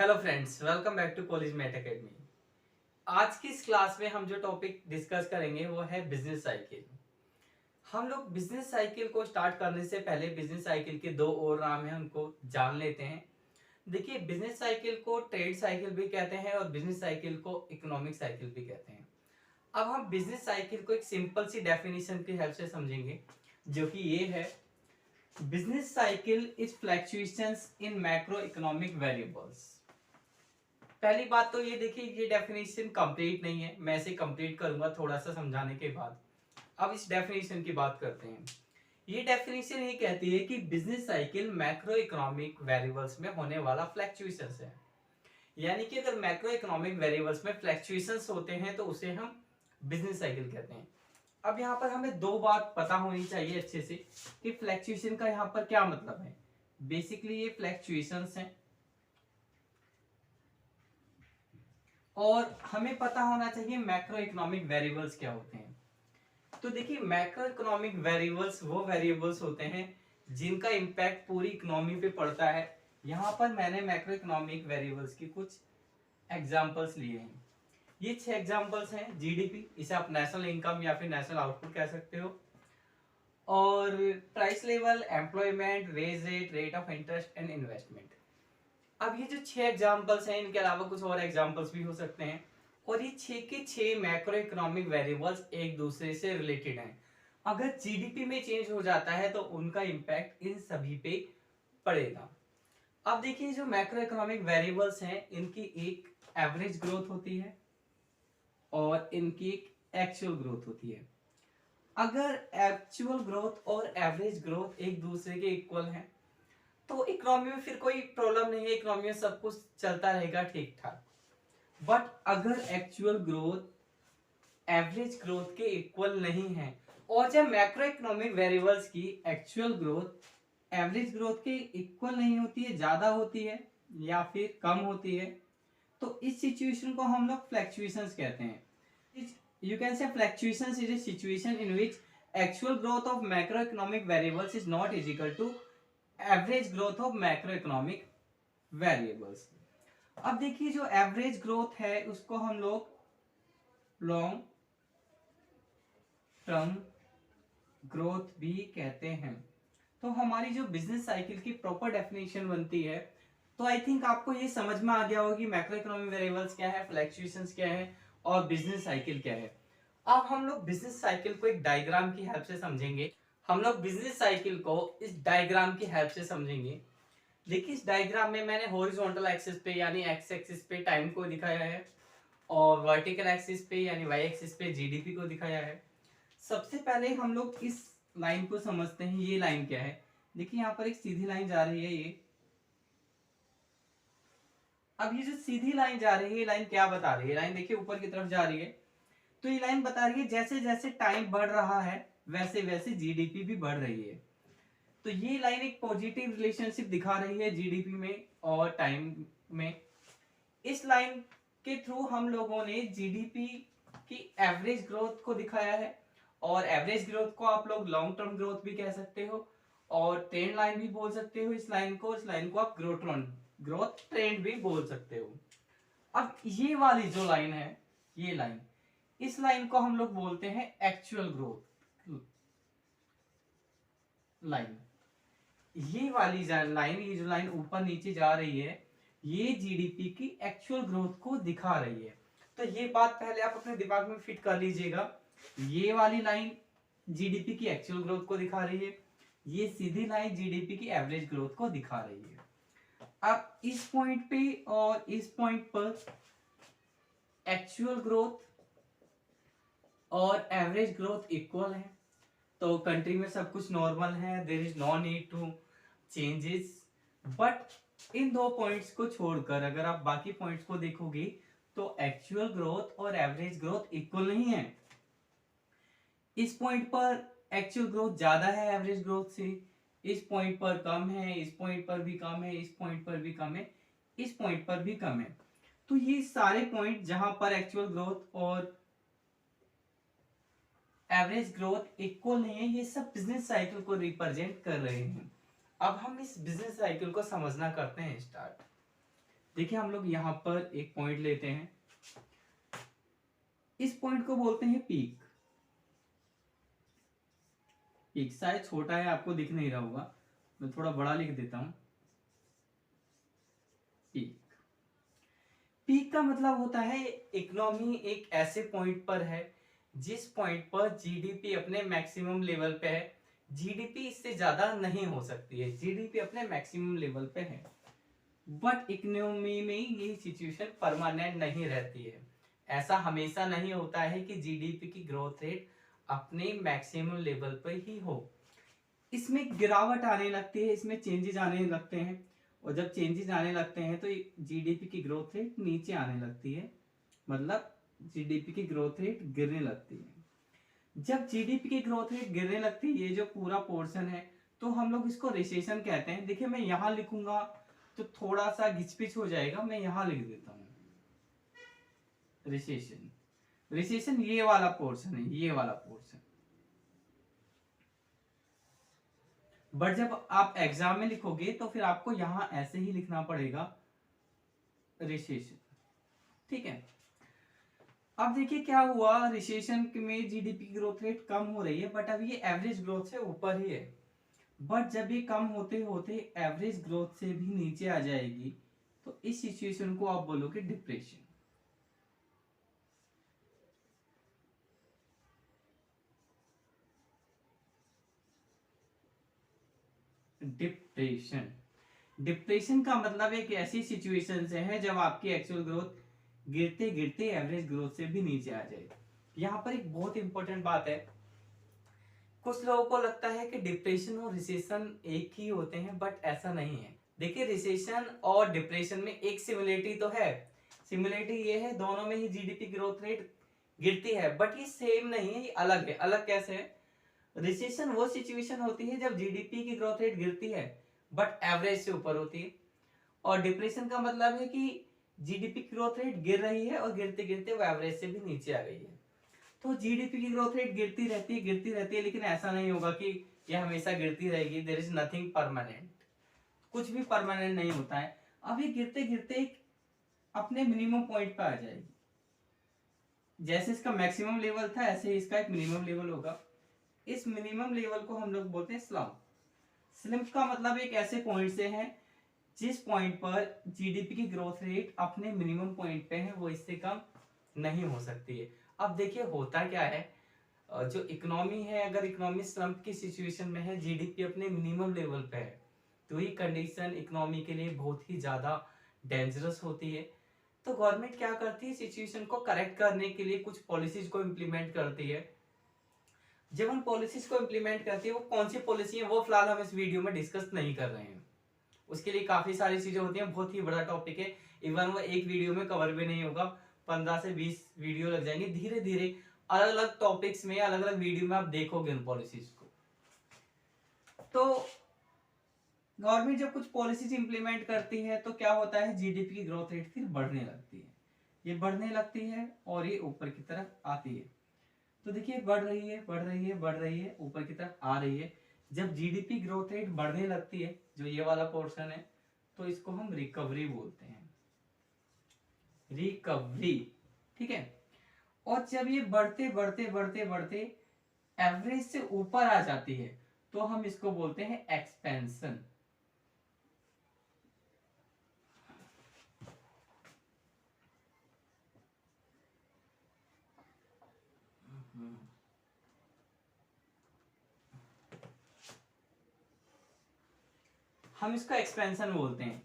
Hello friends, welcome back to college math academy. आज की इस क्लास में हम जो टॉपिक डिस्कस करेंगे वो है बिजनेस साइकिल। हम लोग बिजनेस साइकिल को स्टार्ट करने से पहले बिजनेस साइकिल के दो और नाम हैं, उनको जान लेते हैं। देखिए, बिजनेस साइकिल को ट्रेड साइकिल भी कहते हैं और बिजनेस साइकिल को इकोनॉमिक साइकिल भी कहते हैं। अब हम बिजनेस साइकिल को एक सिंपल सी डेफिनेशन की हेल्प से समझेंगे, जो कि ये है: business cycle is fluctuations in macro economic variables. पहली बात तो ये देखिए, ये डेफिनेशन कंप्लीट नहीं है, मैं इसे कंप्लीट करूंगा थोड़ा सा समझाने के बाद। अब इस डेफिनेशन की बात करते हैं। ये डेफिनेशन ये कहती है कि business cycle macro economic variables में होने वाला फ्लक्चुएशंस है। यानी कि अगर मैक्रो इकोनॉमिक वेरिएबल्स में फ्लक्चुएशंस होते हैं तो उसे हम बिजनेस साइकिल कहते हैं। अब यहाँ पर हमें दो बात पता होनी चाहिए अच्छे से कि फ्लक्चुएशन का यहाँ पर क्या मतलब है। बेसिकली ये फ्लक्चुएशंस हैं और हमें पता होना चाहिए मैक्रो इकोनॉमिक वेरिएबल्स क्या होते हैं। तो देखिए, मैक्रो इकोनॉमिक वेरिएबल्स वो वेरिएबल्स होते हैं जिनका इम्पैक्ट पूरी इकोनॉमी पे पड़ता है। यहाँ पर मैंने मैक्रो इकोनॉमिक वेरिएबल्स की कुछ एग्जांपल्स लिए हैं। ये 6 एग्जांपल्स हैं: जीडीपी, इसे आप नेशनल इनकम या फिर नेशनल आउटपुट कह सकते हो, और price level, employment, wage rate, rate of interest and investment. अब ये जो 6 एग्जांपल्स हैं, इनके अलावा कुछ और एग्जांपल्स भी हो सकते हैं, और ये 6 के 6 मैक्रो इकोनॉमिक वेरिएबल्स एक दूसरे से रिलेटेड हैं। अगर जीडीपी में चेंज हो जाता है तो उनका इंपैक्ट इन सभी पे पड़ेगा। अब देखिए, जो मैक्रो इकोनॉमिक वेरिएबल्स हैं, इनकी एक एवरेज ग्रोथ होती है और इनकी एक एक्चुअल ग्रोथ होती है। अगर एक्चुअल ग्रोथ और एवरेज ग्रोथ एक दूसरे के इक्वल हैं तो इकोनॉमी में फिर कोई प्रॉब्लम नहीं है, इकोनॉमी में सब कुछ चलता रहेगा ठीक ठाक। बट अगर एक्चुअल ग्रोथ एवरेज ग्रोथ के इक्वल नहीं है, और जब मैक्रो इकोनॉमिक वेरिएबल्स की एक्चुअल ग्रोथ एवरेज ग्रोथ के इक्वल नहीं होती है, ज्यादा होती है या फिर कम होती है, तो इस सिचुएशन को हम लोग फ्लक्चुएशंस कहते हैं। You can say fluctuations is a situation in which actual growth of macro economic variables is not is equal to average growth of macro economic variables. अब देखिए, जो एवरेज ग्रोथ है उसको हम लोग लॉन्ग टर्म ग्रोथ भी कहते हैं। तो हमारी जो बिजनेस साइकिल की प्रॉपर डेफिनेशन बनती है, तो आई थिंक आपको ये समझ में आ गया होगा कि मैक्रो इकोनॉमिक वेरिएबल्स क्या है, फ्लक्चुएशंस क्या है और बिजनेस साइकिल क्या है। अब हम लोग बिजनेस साइकिल को एक डायग्राम की हेल्प से समझेंगे। हम लोग बिजनेस साइकिल को इस डायग्राम की हेल्प से समझेंगे। देखिए, इस डायग्राम में मैंने हॉरिजॉन्टल एक्सिस पे यानी एक्स एक्सिस पे टाइम को दिखाया है और वर्टिकल एक्सिस पे यानी वाई एक्सिस पे जीडीपी को दिखाया है। सबसे पहले हम लोग इस लाइन को समझते हैं। ये लाइन क्या है? देखिए, यहाँ पर एक सीधी लाइन जा रही है ये। अब ये जो सीधी लाइन जा रही है, ये लाइन क्या बता रही है? लाइन देखिए ऊपर की तरफ जा रही है। तो ये लाइन बता रही है जैसे जैसे टाइम बढ़ रहा है वैसे वैसे जीडीपी भी बढ़ रही है। तो ये लाइन एक पॉजिटिव रिलेशनशिप दिखा रही है जीडीपी में और टाइम में। इस लाइन के थ्रू हम लोगों ने जीडीपी की एवरेज ग्रोथ को दिखाया है, और एवरेज ग्रोथ को आप लोग लॉन्ग टर्म ग्रोथ भी कह सकते हो और ट्रेंड लाइन भी बोल सकते हो। इस लाइन को आप ग्रोथ ट्रेंड भी बोल सकते हो। अब ये वाली जो लाइन है, ये लाइन, इस लाइन को हम लोग बोलते हैं एक्चुअल ग्रोथ लाइन। ये वाली लाइन, ये जो लाइन ऊपर नीचे जा रही है, ये जीडीपी की एक्चुअल ग्रोथ को दिखा रही है। तो ये बात पहले आप अपने दिमाग में फिट कर लीजिएगा। ये वाली लाइन जीडीपी की एक्चुअल ग्रोथ को दिखा रही है, ये सीधी लाइन जीडीपी की एवरेज ग्रोथ को दिखा रही है। अब इस पॉइंट पे और इस पॉइंट पर एक्चुअल ग्रोथ और एवरेज ग्रोथ इक्वल है, तो कंट्री में सब कुछ नॉर्मल है, there is no need to changes. But इन दो पॉइंट्स को छोड़कर अगर आप बाकी पॉइंट्स को देखोगे तो एक्चुअल ग्रोथ और एवरेज ग्रोथ इक्वल नहीं है। इस पॉइंट पर एक्चुअल ग्रोथ ज्यादा है एवरेज ग्रोथ से, इस पॉइंट पर कम है, इस पॉइंट पर भी कम है, इस पॉइंट पर भी कम है, इस पॉइंट पर भी कम है। तो ये सारे पॉइंट जहां पर एक्चुअल ग्रोथ और एवरेज ग्रोथ इक्वल नहीं है, ये सब बिजनेस साइकिल को रिप्रेजेंट कर रहे हैं। अब हम इस बिजनेस साइकिल को समझना करते हैं स्टार्ट। देखिए हम लोग यहाँ पर एक पॉइंट लेते हैं, इस पॉइंट को बोलते हैं पीक। पीक शायद छोटा है, आपको दिख नहीं रहा होगा, मैं थोड़ा बड़ा लिख देता हूं। पीक, पीक का मतलब होता है इकोनॉमी एक ऐसे पॉइंट पर है जिस पॉइंट पर जीडीपी अपने मैक्सिमम लेवल पे है। जीडीपी इससे ज्यादा नहीं हो सकती है, जीडीपी अपने मैक्सिमम लेवल पे है। बट इकोनॉमी में ये सिचुएशन परमानेंट नहीं रहती है। ऐसा हमेशा नहीं होता है कि जीडीपी की ग्रोथ रेट अपने मैक्सिमम लेवल पर ही हो। इसमें गिरावट आने लगती है, इसमें चेंजेस आने लगते हैं, और जब चेंजेस आने लगते हैं तो जीडीपी की ग्रोथ रेट नीचे आने लगती है, मतलब जीडीपी की ग्रोथ रेट गिरने लगती है। जब जीडीपी की ग्रोथ रेट गिरने लगती है, ये जो पूरा पोर्शन है, तो हम लोग इसको रिसेशन कहते हैं। देखिए मैं यहां लिखूंगा तो थोड़ा सा घिचपिच हो जाएगा, मैं यहां लिख देता हूं रिसेशन। रिसेशन ये वाला पोर्शन है, ये वाला पोर्शन। बट जब आप एग्जाम में लिखोगे तो फिर आपको यहां ऐसे ही लिखना पड़ेगा, रिसेशन। ठीक है, अब देखिए क्या हुआ, रिसेशन में जीडीपी की ग्रोथ रेट कम हो रही है, बट अब ये एवरेज ग्रोथ से ऊपर ही है। बट जब ये कम होते होते एवरेज ग्रोथ से भी नीचे आ जाएगी, तो इस सिचुएशन को आप बोलोगे डिप्रेशन। डिप्रेशन, डिप्रेशन का मतलब एक ऐसी सिचुएशन से है जब आपकी एक्चुअल ग्रोथ गिरते गिरते एवरेज ग्रोथ से भी नीचे आ जाए। यहाँ पर एक बहुत इंपॉर्टेंट बात है, कुछ लोगों को लगता है कि डिप्रेशन और रिसेशन एक ही होते हैं, बट ऐसा नहीं है। देखिए रिसेशन और डिप्रेशन में एक सिमिलरिटी तो है, सिमिलरिटी ये है दोनों में ही जीडीपी ग्रोथ रेट गिरती है, बट ये सेम नहीं है, ये अलग है। अलग कैसे है? रिसेशन वो सिचुएशन होती है जब जीडीपी की ग्रोथ रेट गिरती है बट एवरेज से ऊपर होती है, और डिप्रेशन का मतलब है कि जीडीपी की ग्रोथ रेट गिर रही है और गिरते गिरते वो एवरेज से भी नीचे आ गई है। तो जीडीपी की ग्रोथ रेट गिरती रहती है, लेकिन ऐसा नहीं होगा कि ये हमेशा गिरती रहेगी। देयर इज नथिंग परमानेंट, कुछ भी परमानेंट नहीं होता है। अब ये गिरते गिरते अपने मिनिमम पॉइंट पे आ जाएगी। जैसे इसका मैक्सिमम लेवल था ऐसे ही इसका एक मिनिमम लेवल होगा। इस मिनिमम लेवल को हम लोग बोलते हैं स्लम्प। स्लम्प का मतलब एक ऐसे पॉइंट से है जिस पॉइंट पर जीडीपी की ग्रोथ रेट अपने मिनिमम पॉइंट पे है, वो इससे कम नहीं हो सकती है। अब देखिए होता क्या है, जो इकोनॉमी है, अगर इकोनॉमी स्लम्प की सिचुएशन में है, जीडीपी अपने मिनिमम लेवल पे है, तो ये कंडीशन इकोनॉमी के लिए बहुत ही ज्यादा डेंजरस होती है। तो गवर्नमेंट क्या करती है, सिचुएशन को करेक्ट करने के लिए कुछ पॉलिसीज को इम्प्लीमेंट करती है। जब हम पॉलिसीज को इम्प्लीमेंट करती है, वो कौन सी पॉलिसी है वो फिलहाल हम इस वीडियो में डिस्कस नहीं कर रहे हैं, उसके लिए काफी सारी चीजें होती हैं, बहुत ही बड़ा टॉपिक है। इवन वो एक वीडियो में कवर भी नहीं होगा, 15 से 20 वीडियो लग जाएंगे। धीरे धीरे अलग अलग टॉपिक्स में, अलग अलग वीडियो में आप देखोगे उन पॉलिसीज को। तो गवर्नमेंट जब कुछ पॉलिसीज इंप्लीमेंट करती है तो क्या होता है, जीडीपी की ग्रोथ रेट फिर बढ़ने लगती है। ये बढ़ने लगती है और ये ऊपर की तरफ आती है। तो देखिए बढ़ रही है, बढ़ रही है, बढ़ रही है, ऊपर की तरफ आ रही है। जब जीडीपी ग्रोथ रेट बढ़ने लगती है, जो ये वाला पोर्शन है, तो इसको हम रिकवरी बोलते हैं, रिकवरी। ठीक है, और जब ये बढ़ते बढ़ते बढ़ते बढ़ते एवरेज से ऊपर आ जाती है, तो हम इसको बोलते हैं एक्सपेंशन। हम इसको एक्सपेंशन बोलते हैं।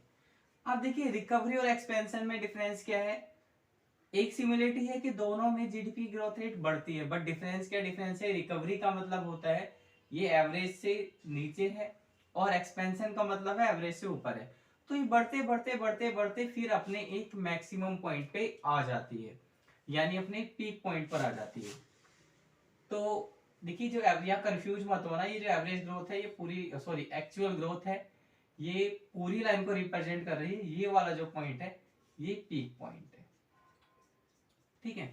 अब देखिए रिकवरी और एक्सपेंशन में डिफरेंस क्या है। एक सिमिलरिटी है कि दोनों में जीडीपी ग्रोथ रेट बढ़ती है, बट डिफरेंस क्या डिफरेंस है, रिकवरी का मतलब होता है ये एवरेज से नीचे है, और एक्सपेंशन का मतलब है एवरेज से ऊपर है। तो ये बढ़ते बढ़ते बढ़ते बढ़ते फिर अपने एक मैक्सिमम पॉइंट पे आ जाती है, यानी अपने पीक पॉइंट पर आ जाती है। तो देखिए जो यहाँ कंफ्यूज मत होना, ये जो एवरेज ग्रोथ है ये पूरी, सॉरी एक्चुअल ग्रोथ है, ये पूरी लाइन को रिप्रेजेंट कर रही है। ये वाला जो पॉइंट है ये पीक पॉइंट है। ठीक है,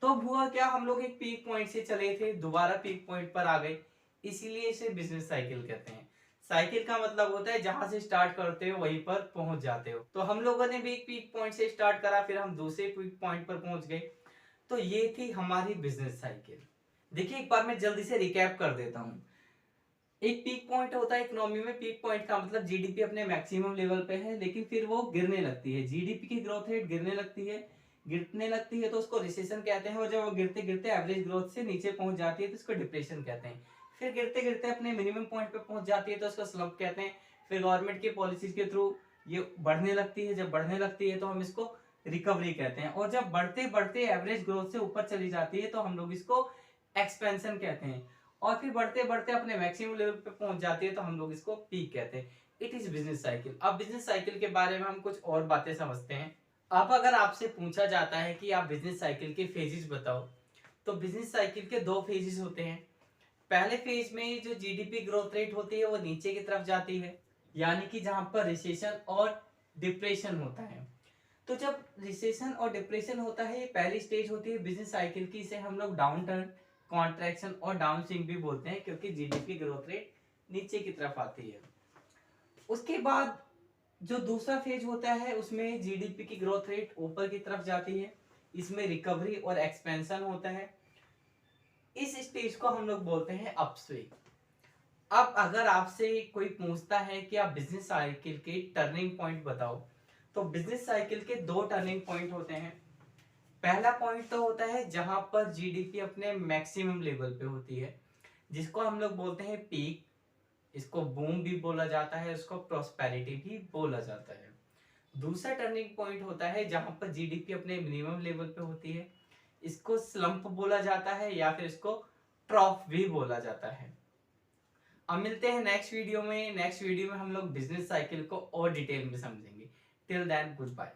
तो हुआ क्या, हम लोग एक पीक पॉइंट से चले थे, दोबारा पीक पॉइंट पर आ गए, इसीलिए इसे बिजनेस साइकिल कहते हैं। साइकिल का मतलब होता है जहां से स्टार्ट करते हो वहीं पर पहुंच जाते हो। तो हम लोगों ने भी एक पीक पॉइंट से स्टार्ट करा, फिर हम दूसरे पीक पॉइंट पर पहुंच गए। तो ये थी हमारी बिजनेस साइकिल। देखिए एक बार मैं जल्दी से रिकैप कर देता हूँ। एक पीक पॉइंट होता है इकोनॉमी में, पीक पॉइंट का मतलब जीडीपी अपने मैक्सिमम लेवल पे है, लेकिन फिर वो गिरने लगती है, जीडीपी की ग्रोथ रेट गिरने लगती है तो उसको रिसेशन कहते हैं। और जब वो गिरते गिरते एवरेज ग्रोथ से नीचे पहुंच जाती है तो उसको डिप्रेशन कहते हैं। फिर गिरते गिरते अपने मिनिमम पॉइंट पे पहुंच जाती है तो उसको स्लम्प कहते हैं। फिर गवर्नमेंट की पॉलिसीज के थ्रू ये बढ़ने लगती है, जब बढ़ने लगती है तो हम इसको रिकवरी कहते हैं। और जब बढ़ते बढ़ते एवरेज ग्रोथ से ऊपर चली जाती है तो हम लोग इसको एक्सपेंशन कहते हैं। और फिर बढ़ते बढ़ते अपने मैक्सिमम लेवल पे पहुंच जाती है तो हम लोग इसको पीक कहते हैं। It is business cycle. अब बिजनेस साइकिल के बारे में हम कुछ और बातें समझते हैं। अब अगर आपसे पूछा जाता है कि आप बिजनेस साइकिल के फेजेस बताओ, तो बिजनेस साइकिल के दो फेजेस होते हैं। पहले फेज में जो जीडीपी ग्रोथ रेट होती है वो नीचे की तरफ जाती है, यानी कि जहां पर रिसेशन और डिप्रेशन होता है। तो जब रिसेशन और डिप्रेशन होता है, ये पहली स्टेज होती है बिजनेस साइकिल की। इसे हम लोग डाउन टर्न, कॉन्ट्रैक्शन और डाउन स्विंग भी बोलते हैं, क्योंकि जीडीपी ग्रोथ रेट नीचे की तरफ आती है। उसके बाद जो दूसरा फेज होता है उसमें जीडीपी की ग्रोथ रेट ऊपर की तरफ जाती है, इसमें रिकवरी और एक्सपेंशन होता है। इस स्टेज को हम लोग बोलते हैं अपस्विंग। अब अगर आपसे कोई पूछता है कि आप बिजनेस साइकिल के टर्निंग पॉइंट बताओ, तो बिजनेस साइकिल के दो टर्निंग पॉइंट होते हैं। पहला पॉइंट तो होता है जहां पर जीडीपी अपने मैक्सिमम लेवल पे होती है, जिसको हम लोग बोलते हैं पीक। इसको बूम भी बोला जाता है, इसको प्रॉस्पेरिटी भी बोला जाता है। दूसरा टर्निंग पॉइंट होता है जहां पर जीडीपी अपने मिनिमम लेवल पे होती है, इसको स्लंप बोला जाता है या फिर इसको ट्रॉफ भी बोला जाता है। अब मिलते हैं नेक्स्ट वीडियो में। नेक्स्ट वीडियो में हम लोग बिजनेस साइकिल को और डिटेल में समझेंगे। Till then good bye.